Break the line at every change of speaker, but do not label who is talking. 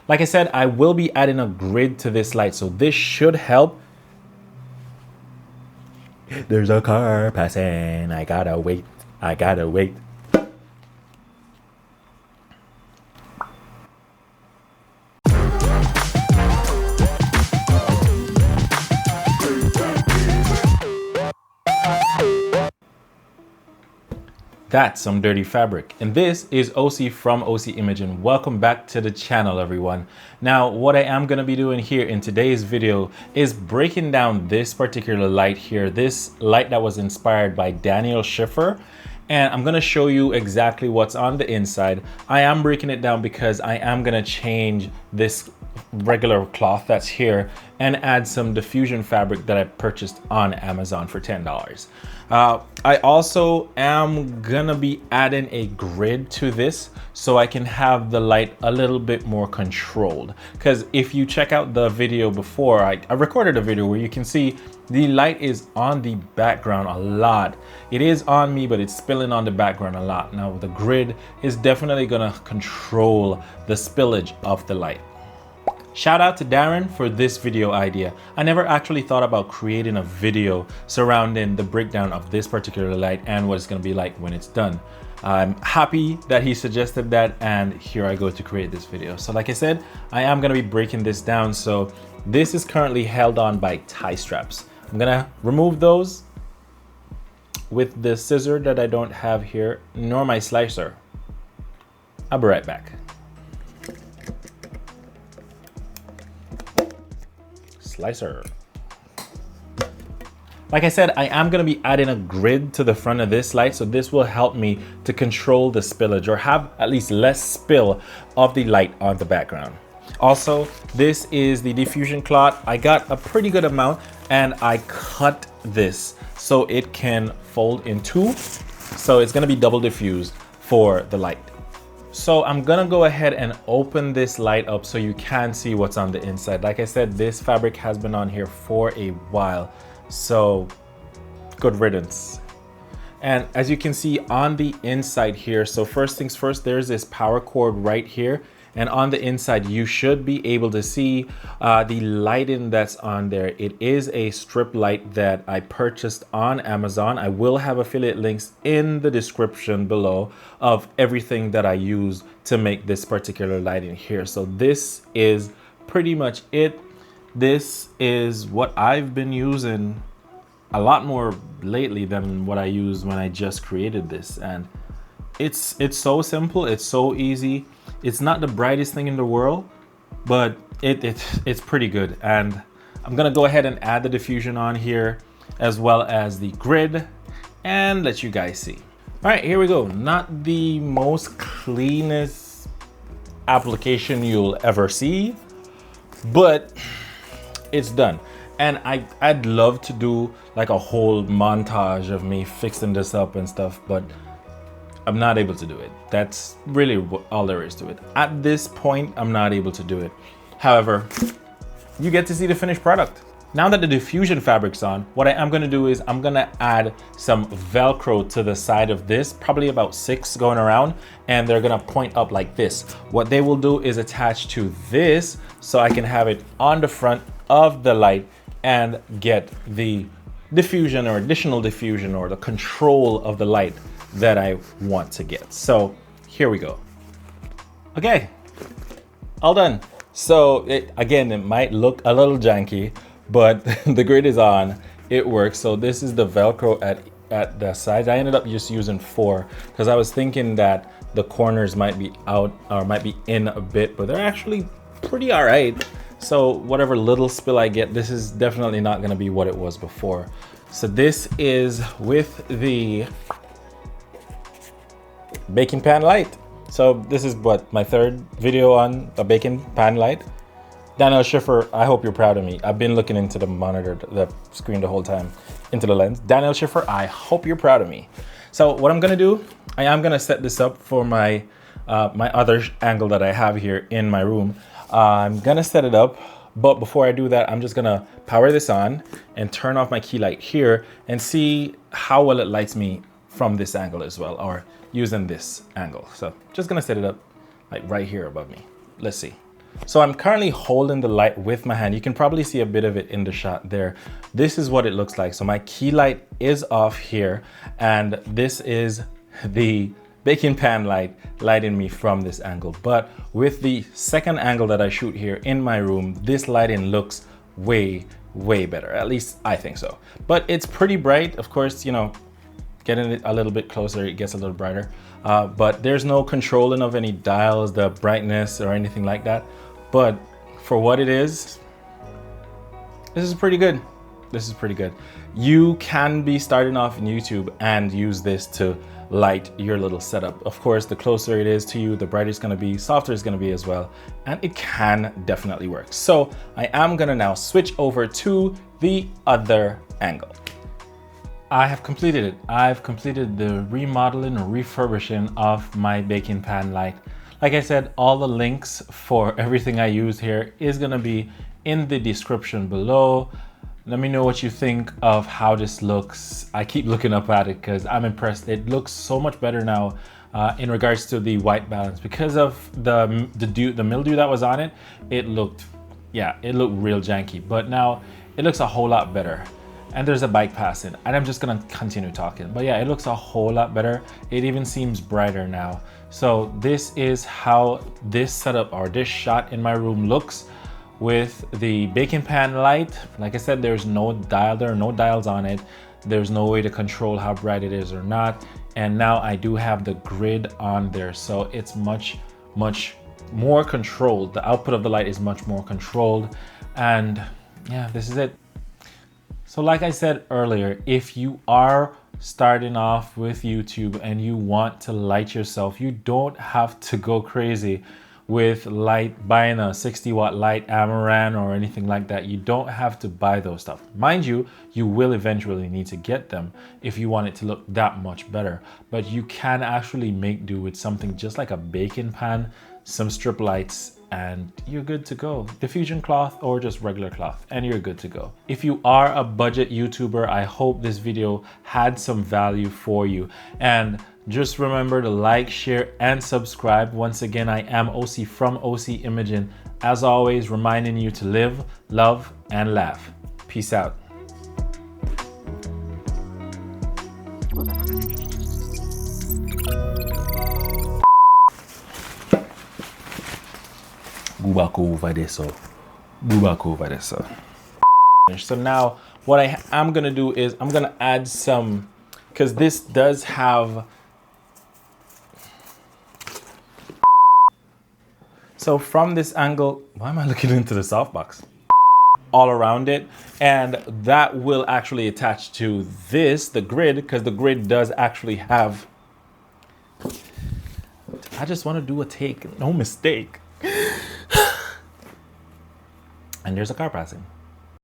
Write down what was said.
Like I said, I will be adding a grid to this light, so this should help. There's a car passing, I gotta wait, I gotta wait. That's some dirty fabric. And this is OC from OC Image, and welcome back to the channel, everyone. Now, what I am gonna be doing here in today's video is breaking down this particular light here, this light that was inspired by Daniel Schiffer. And I'm gonna show you exactly what's on the inside. I am breaking it down because I am gonna change this regular cloth that's here and add some diffusion fabric that I purchased on Amazon for $10. I also am gonna be adding a grid to this so I can have the light a little bit more controlled. Because if you check out the video before, I recorded a video where you can see the light is on the background a lot. It is on me, but it's spilling on the background a lot. Now the grid is definitely gonna control the spillage of the light. Shout out to Darren for this video idea. I never actually thought about creating a video surrounding the breakdown of this particular light and what it's gonna be like when it's done. I'm happy that he suggested that, and here I go to create this video. So like I said, I am gonna be breaking this down. So this is currently held on by tie straps. I'm gonna remove those with the scissor that I don't have here, nor my slicer. I'll be right back. Slicer. Like I said, I am going to be adding a grid to the front of this light, so this will help me to control the spillage or have at least less spill of the light on the background. Also, this is the diffusion cloth. I got a pretty good amount and I cut this so it can fold in two. So it's going to be double diffused for the light. So I'm gonna go ahead and open this light up so you can see what's on the inside. Like I said, this fabric has been on here for a while, so good riddance. And as you can see on the inside here, so first things first, there's this power cord right here. And on the inside, you should be able to see the lighting that's on there. It is a strip light that I purchased on Amazon. I will have affiliate links in the description below of everything that I use to make this particular lighting here. So this is pretty much it. This is what I've been using a lot more lately than what I used when I just created this. And it's so simple, it's so easy. It's not the brightest thing in the world, but it's pretty good. And I'm gonna go ahead and add the diffusion on here as well as the grid and let you guys see. All right, here we go. Not the most cleanest application you'll ever see, but it's done. And I'd love to do like a whole montage of me fixing this up and stuff, but I'm not able to do it. That's really all there is to it. At this point, I'm not able to do it. However, you get to see the finished product. Now that the diffusion fabric's on, what I am gonna do is I'm gonna add some Velcro to the side of this, probably about 6 going around, and they're gonna point up like this. What they will do is attach to this so I can have it on the front of the light and get the diffusion or additional diffusion or the control of the light that I want to get. So here we go. Okay, all done. So again, it might look a little janky, but the grid is on, it works. So this is the Velcro at the sides. I ended up just using 4 because I was thinking that the corners might be out or might be in a bit, but they're actually pretty all right. So whatever little spill I get, this is definitely not gonna be what it was before. So this is with the baking pan light. So this is what, my 3rd video on a baking pan light. Daniel Schiffer, I hope you're proud of me. I've been looking into the monitor, the screen the whole time, into the lens. Daniel Schiffer, I hope you're proud of me. So what I'm gonna do, I am gonna set this up for my my other angle that I have here in my room. I'm gonna set it up, but before I do that, I'm just gonna power this on and turn off my key light here and see how well it lights me from this angle as well, or using this angle. So just gonna set it up like right here above me. Let's see. So I'm currently holding the light with my hand. You can probably see a bit of it in the shot there. This is what it looks like. So my key light is off here, and this is the baking pan light lighting me from this angle. But with the second angle that I shoot here in my room, this lighting looks way better. At least I think so. But it's pretty bright. Of course, you know, getting it a little bit closer, it gets a little brighter. But there's no controlling of any dials, the brightness or anything like that. But for what it is, this is pretty good. This is pretty good. You can be starting off in YouTube and use this to light your little setup. Of course, the closer it is to you, the brighter it's gonna be, softer it's gonna be as well. And it can definitely work. So I am gonna now switch over to the other angle. I have completed it. I've completed the remodeling or refurbishing of my baking pan light. Like I said, all the links for everything I use here is gonna be in the description below. Let me know what you think of how this looks. I keep looking up at it because I'm impressed. It looks so much better now in regards to the white balance. Because of the mildew that was on it, it looked real janky. But now it looks a whole lot better. And there's a bike passing, and I'm just gonna continue talking. But yeah, it looks a whole lot better. It even seems brighter now. So this is how this setup or this shot in my room looks with the baking pan light. Like I said, there's no dial, there are no dials on it. There's no way to control how bright it is or not. And now I do have the grid on there. So it's much more controlled. The output of the light is much more controlled. And yeah, this is it. So like I said earlier, if you are starting off with YouTube and you want to light yourself, you don't have to go crazy with buying a 60-watt light, Amaran or anything like that. You don't have to buy those stuff. Mind you, you will eventually need to get them if you want it to look that much better. But you can actually make do with something just like a baking pan, some strip lights, and you're good to go. Diffusion cloth or just regular cloth, and you're good to go. If you are a budget YouTuber, I hope this video had some value for you. And just remember to like, share, and subscribe. Once again, I am OC from OC Imaging. As always, reminding you to live, love, and laugh. Peace out. So now what I am gonna do is I'm gonna add some, because this does have, so from this angle, why am I looking into the softbox? All around it, and that will actually attach to this, the grid, because the grid does actually have, I just want to do a take, no mistake. And there's a car passing.